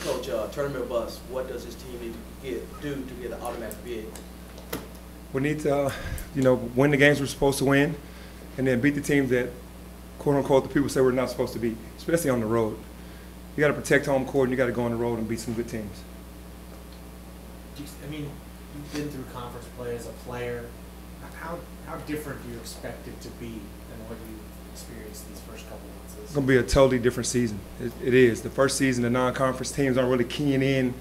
Coach, tournament bus, what does this team need to do to get an automatic bid? We need to, win the games we're supposed to win, and then beat the teams that, quote unquote, the people say we're not supposed to beat, especially on the road. You got to protect home court, and you got to go on the road and beat some good teams. I mean, you've been through conference play as a player. How different do you expect it to be than what you experienced these first couple months? It's going to be a totally different season. It is. The first season, the non-conference teams aren't really keying in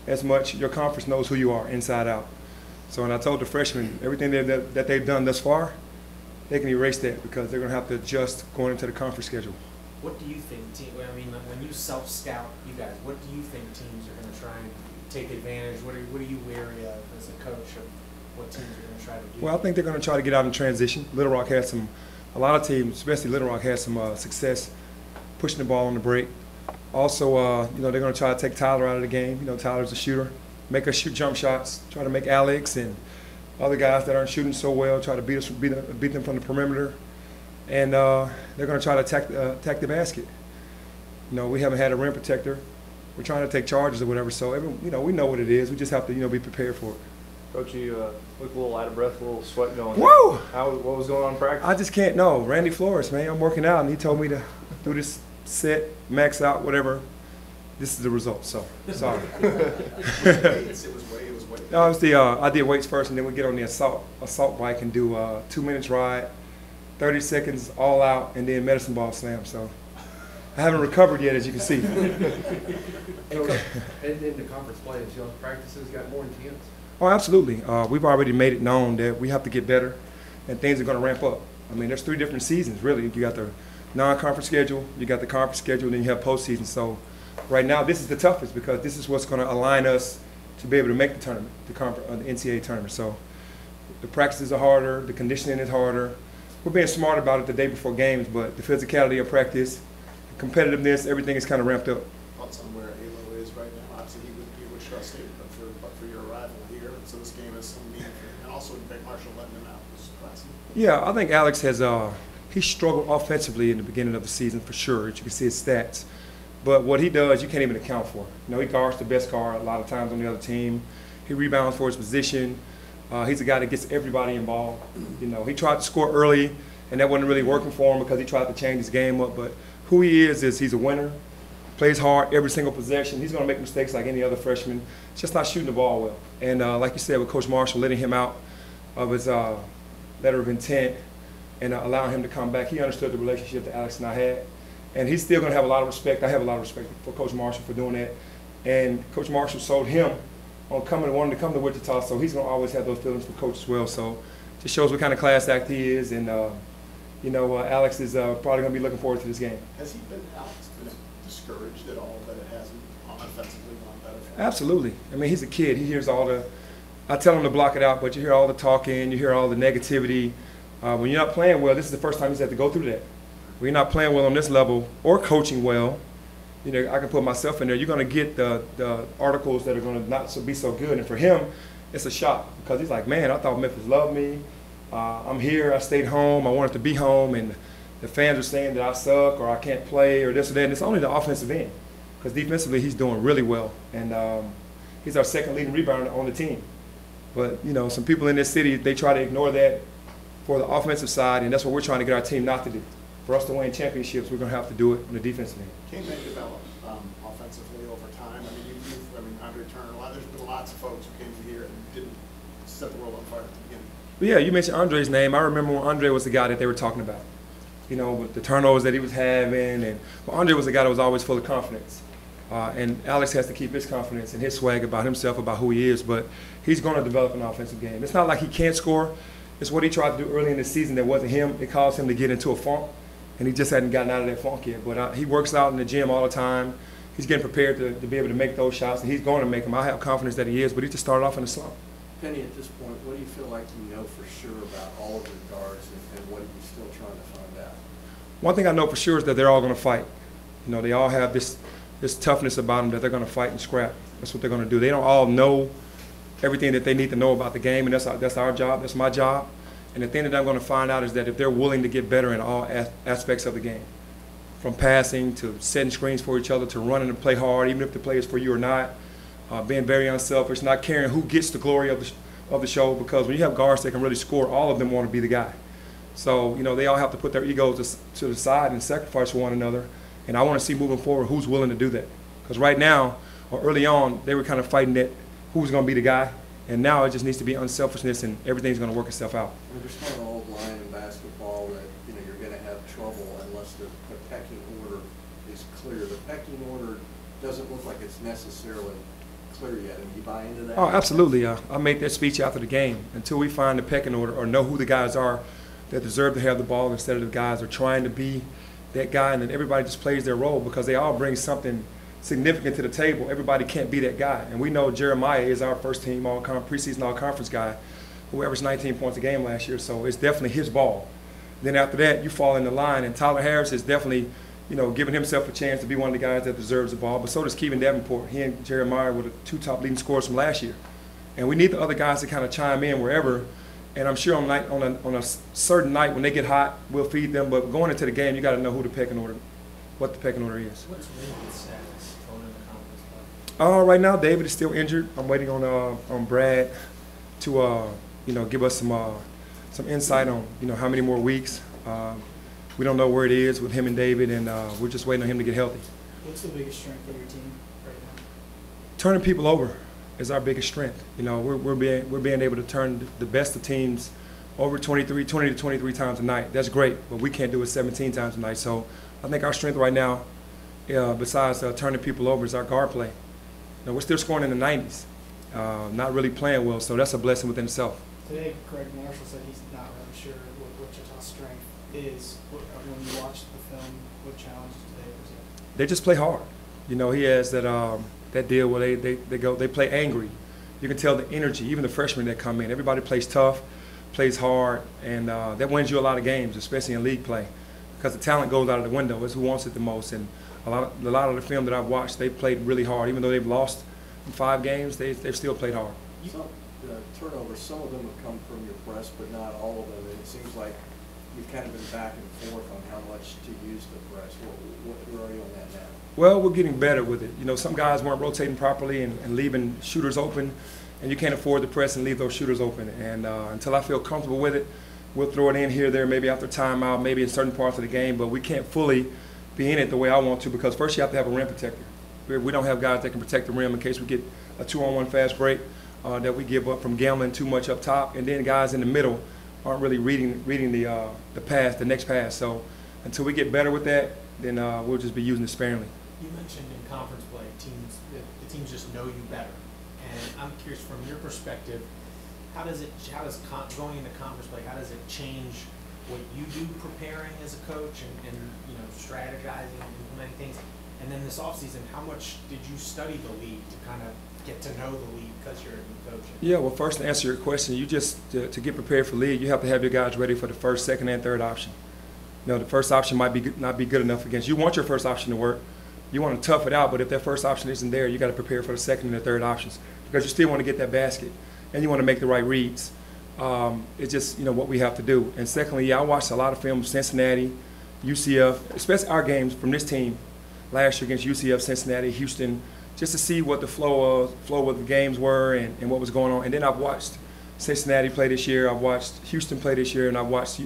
as much. Your conference knows who you are inside out. So when I told the freshmen, everything that they've done thus far, they can erase that because they're going to have to adjust going into the conference schedule. What do you think, when you self-scout you guys, what do you think teams are going to try and take advantage? What are you wary of as a coach of what teams are going to try to do? Well, I think they're going to try to get out in transition. Little Rock has a lot of teams, especially Little Rock, has some success pushing the ball on the break. Also, they're going to try to take Tyler out of the game. Tyler's a shooter. Make us shoot jump shots, try to make Alex and other guys that aren't shooting so well, try to beat them from the perimeter. And they're going to try to attack the basket. We haven't had a rim protector. We're trying to take charges or whatever, so we know what it is. We just have to be prepared for it. Coach, you look a little out of breath, a little sweat going. Whoa! What was going on in practice? I just can't know. Randy Flores, man, I'm working out, and he told me to do this set, max out, whatever. This is the result, so sorry. It was weight. No, I did weights first, and then we get on the assault bike and do 2 minutes ride, 30 seconds all out, and then medicine ball slam. So I haven't recovered yet, as you can see. And in the conference play, practices got more intense. Oh, absolutely. We've already made it known that we have to get better, and things are going to ramp up. I mean, there's 3 different seasons, really. You got the non-conference schedule, you got the conference schedule, and then you have postseason. So right now, this is the toughest because this is what's going to align us to be able to make the tournament, the NCAA tournament. So the practices are harder, the conditioning is harder. We're being smart about it the day before games, but the physicality of practice, the competitiveness, everything is kind of ramped up. Thoughts on where Alo is right now? Obviously, he would be a Wichita State, but for your arrival here, so this game is so meaningful. And also, Beck Marshall letting him out was classy. Yeah, I think Alex has he struggled offensively in the beginning of the season for sure. As you can see his stats. But what he does, you can't even account for. He guards the best guard a lot of times on the other team. He rebounds for his position. He's a guy that gets everybody involved. He tried to score early, and that wasn't really working for him because he tried to change his game up. But who he is he's a winner, plays hard every single possession. He's going to make mistakes like any other freshman. It's just not shooting the ball well. And like you said, with Coach Marshall letting him out of his letter of intent and allowing him to come back, he understood the relationship that Alex and I had. And he's still going to have a lot of respect. I have a lot of respect for Coach Marshall for doing that. And Coach Marshall sold him on wanting to come to Wichita, so he's going to always have those feelings for Coach as well. So it just shows what kind of class act he is. And, Alex is probably going to be looking forward to this game. Has he been, Alex, discouraged at all that it hasn't offensively gone better for him? Absolutely. I mean, he's a kid. He hears all the – I tell him to block it out, but you hear all the talking, you hear all the negativity. When you're not playing well, this is the first time he's had to go through that. When you're not playing well on this level or coaching well, I can put myself in there. You're going to get the articles that are going to not be so good. And for him, it's a shock because he's like, man, I thought Memphis loved me. I'm here. I stayed home. I wanted to be home. And the fans are saying that I suck or I can't play or this or that. And it's only the offensive end because defensively he's doing really well. And he's our second leading rebounder on the team. But, some people in this city, they try to ignore that for the offensive side, and that's what we're trying to get our team not to do. For us to win championships, we're going to have to do it on the defensive end. Can they develop offensively over time? I mean, Andre Turner, there's been lots of folks who came here and didn't set the world on fire at the beginning. But yeah, you mentioned Andre's name. I remember when Andre was the guy that they were talking about, with the turnovers that he was having. And Andre was the guy that was always full of confidence. And Alex has to keep his confidence and his swag about himself, about who he is. But he's going to develop an offensive game. It's not like he can't score. It's what he tried to do early in the season that wasn't him. It caused him to get into a funk. And he just hadn't gotten out of that funk yet. But he works out in the gym all the time. He's getting prepared to be able to make those shots, and he's going to make them. I have confidence that he is, but he just started off in a slump. Penny, at this point, what do you feel like you know for sure about all of your guards, and what are you still trying to find out? One thing I know for sure is that they're all going to fight. They all have this toughness about them that they're going to fight and scrap. That's what they're going to do. They don't all know everything that they need to know about the game, and that's our job. That's my job. And the thing that I'm going to find out is that if they're willing to get better in all aspects of the game. from passing to setting screens for each other to running and play hard, even if the play is for you or not. Being very unselfish, not caring who gets the glory of the show, because when you have guards that can really score, all of them want to be the guy. So, you know, they all have to put their egos to the side and sacrifice for one another. And I want to see moving forward who's willing to do that. Because right now, or early on, they were kind of fighting that who's going to be the guy. And now it just needs to be unselfishness, and everything's going to work itself out. There's kind of an old line in basketball that, you know, you're going to have trouble unless the pecking order is clear. The pecking order doesn't look like it's necessarily clear yet. And you buy into that? Oh, absolutely. I made that speech after the game. Until we find the pecking order or know who the guys are that deserve to have the ball instead of the guys are trying to be that guy, and then everybody just plays their role because they all bring something significant to the table. Everybody can't be that guy. And we know Jeremiah is our first team preseason all-conference guy who averaged 19 points a game last year, so it's definitely his ball. Then after that, you fall in the line, and Tyler Harris is definitely, you know, giving himself a chance to be one of the guys that deserves the ball, but so does Kevin Davenport. He and Jeremiah were the two top leading scorers from last year. And we need the other guys to kind of chime in wherever. And I'm sure on a certain night when they get hot, we'll feed them. But going into the game, you got to know who the pecking order, what the pecking order is. What's David's status going into conference play? Right now, David is still injured. I'm waiting on Brad to you know, give us some insight on, you know, how many more weeks. We don't know where it is with him and David, and we're just waiting on him to get healthy. What's the biggest strength of your team right now? Turning people over is our biggest strength. You know, we're being able to turn the best of teams over 20 to 23 times a night. That's great, but we can't do it 17 times a night. So I think our strength right now, besides turning people over, is our guard play. You know, we're still scoring in the 90s, not really playing well, so that's a blessing within itself. Today, Craig Marshall said he's not really sure what Wichita's strength is. When you watched the film, what challenges do they present? They just play hard. You know, he has that deal where they play angry. You can tell the energy, even the freshmen that come in. Everybody plays tough, plays hard, and that wins you a lot of games, especially in league play, because the talent goes out of the window. It's who wants it the most. And a lot of the film that I've watched, they played really hard. Even though they've lost in 5 games, they've still played hard. Turnovers, some of them have come from your press, but not all of them. And it seems like you've kind of been back and forth on how much to use the press. Where are you on that now? Well, we're getting better with it. You know, some guys weren't rotating properly and leaving shooters open, and you can't afford to press and leave those shooters open. And until I feel comfortable with it, we'll throw it in here, there, maybe after timeout, maybe in certain parts of the game, but we can't fully be in it the way I want to, because first you have to have a rim protector. We don't have guys that can protect the rim in case we get a 2-on-1 fast break that we give up from gambling too much up top, and then guys in the middle aren't really reading the pass, the next pass. So until we get better with that, then we'll just be using it sparingly. You mentioned in conference play, the teams just know you better, and I'm curious from your perspective, how does going into conference play, how does it change what you do preparing as a coach and you know, strategizing and implementing things? And then this offseason, how much did you study the league to kind of get to know the league because you're a new coach? Yeah, well, first to answer your question, you just to get prepared for league, you have to have your guys ready for the first, second, and third option. You know, the first option might not be good enough against you. Want your first option to work. You want to tough it out, but if that first option isn't there, you got to prepare for the second and the third options, because you still want to get that basket and you want to make the right reads. It's just, you know, what we have to do. And secondly, yeah, I watched a lot of film, Cincinnati, UCF, especially our games from this team last year against UCF, Cincinnati, Houston, just to see what the flow of the games were and what was going on. And then I've watched Cincinnati play this year, I've watched Houston play this year, and I've watched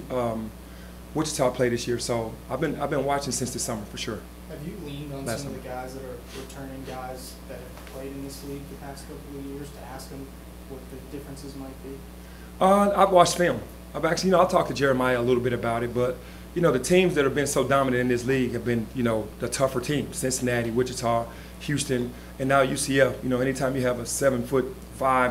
Wichita play this year. So I've been watching since the summer for sure. Have you leaned on some of the guys that are returning guys that have played in this league the past couple of years to ask them what the differences might be? I've watched film. I've actually, you know, I'll talk to Jeremiah a little bit about it, but you know, the teams that have been so dominant in this league have been, you know, the tougher teams: Cincinnati, Wichita, Houston, and now UCF. You know, anytime you have a 7'5"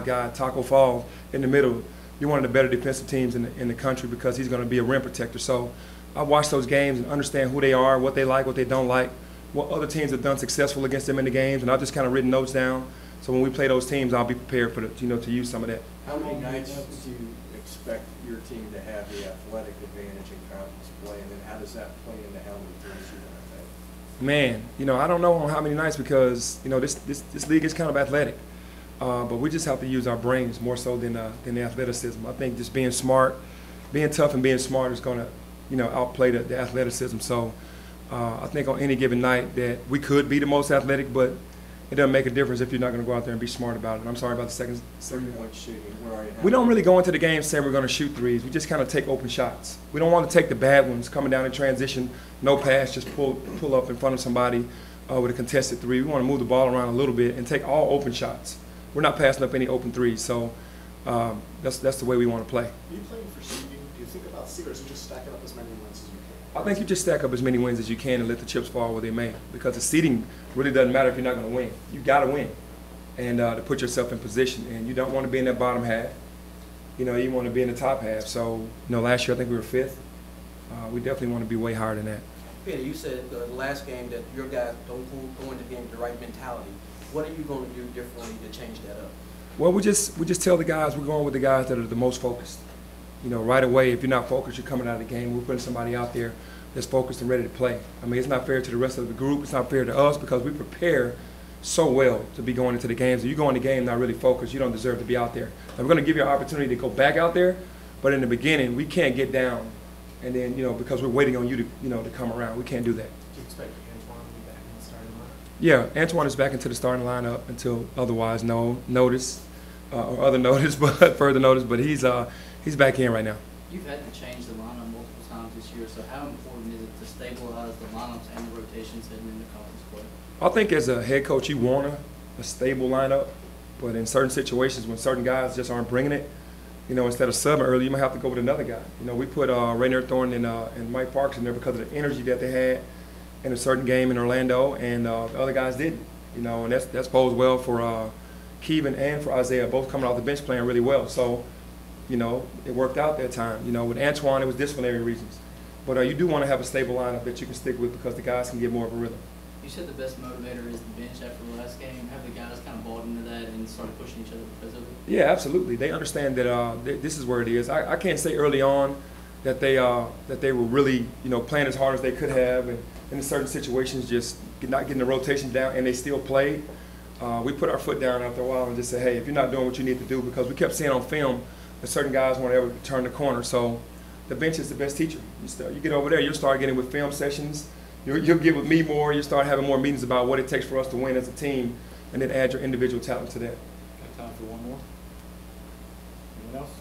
guy, Taco Fall, in the middle, you're one of the better defensive teams in the country, because he's going to be a rim protector. So I watch those games and understand who they are, what they like, what they don't like, what other teams have done successful against them in the games, and I've just kind of written notes down. So when we play those teams, I'll be prepared for to use some of that. How many nights do you expect your team to have the athletic advantage in conference play, and then how does that play into how many threes you're going to take? Man, you know, I don't know on how many nights, because you know this league is kind of athletic, but we just have to use our brains more so than the athleticism. I think just being smart, being tough, and being smart is going to, you know, outplay the athleticism. So I think on any given night that we could be the most athletic, but it doesn't make a difference if you're not going to go out there and be smart about it. I'm sorry about the second. Three-point shooting, where are you now? We don't really go into the game saying we're going to shoot threes. We just kind of take open shots. We don't want to take the bad ones coming down in transition, no pass, just pull up in front of somebody with a contested three. We want to move the ball around a little bit and take all open shots. We're not passing up any open threes, so that's the way we want to play. Are you playing for seeding? Do you think about seeding, or is it just stacking up as many wins as you can? I think you just stack up as many wins as you can and let the chips fall where they may, because the seeding really doesn't matter if you're not going to win. You got to win, and to put yourself in position. And you don't want to be in that bottom half. You know, you want to be in the top half. So, you know, last year I think we were 5th. We definitely want to be way higher than that. Peter, you said the last game that your guys don't go into the game with the right mentality. What are you going to do differently to change that up? Well, we just tell the guys we're going with the guys that are the most focused. You know, right away, if you're not focused, you're coming out of the game. We're putting somebody out there that's focused and ready to play. I mean, it's not fair to the rest of the group. It's not fair to us because we prepare so well to be going into the games. If you go in the game not really focused, you don't deserve to be out there. And we're going to give you an opportunity to go back out there, but in the beginning, we can't get down. And then, you know, because we're waiting on you to, you know, to come around. We can't do that. Do you expect Antoine to be back in the starting lineup? Yeah, Antoine is back into the starting lineup until otherwise notice or other notice, but further notice. But he's back in right now. You've had to change the lineup multiple times this year, so how important is it to stabilize the lineups and the rotations heading into conference play? I think as a head coach, you want a stable lineup, but in certain situations when certain guys just aren't bringing it, you know, instead of subbing early, you might have to go with another guy. You know, we put Rainier Thornton and Mike Parks in there because of the energy that they had in a certain game in Orlando, and the other guys didn't. You know, and that's posed well for Kevin and for Isaiah, both coming off the bench playing really well. So, you know, it worked out that time. You know, with Antoine, it was disciplinary reasons. But you do want to have a stable lineup that you can stick with because the guys can get more of a rhythm. You said the best motivator is the bench after the last game. Have the guys kind of bought into that and started pushing each other because of it? Yeah, absolutely. They understand that this is where it is. I can't say early on that they were really, you know, playing as hard as they could have, and in certain situations just not getting the rotation down, and they still played. We put our foot down after a while and just said, hey, if you're not doing what you need to do, because we kept seeing on film that certain guys weren't able to turn the corner. So the bench is the best teacher. You get over there, you'll start getting with film sessions. You'll get with me more. You start having more meetings about what it takes for us to win as a team, and then add your individual talent to that. Got time for one more? Anyone else?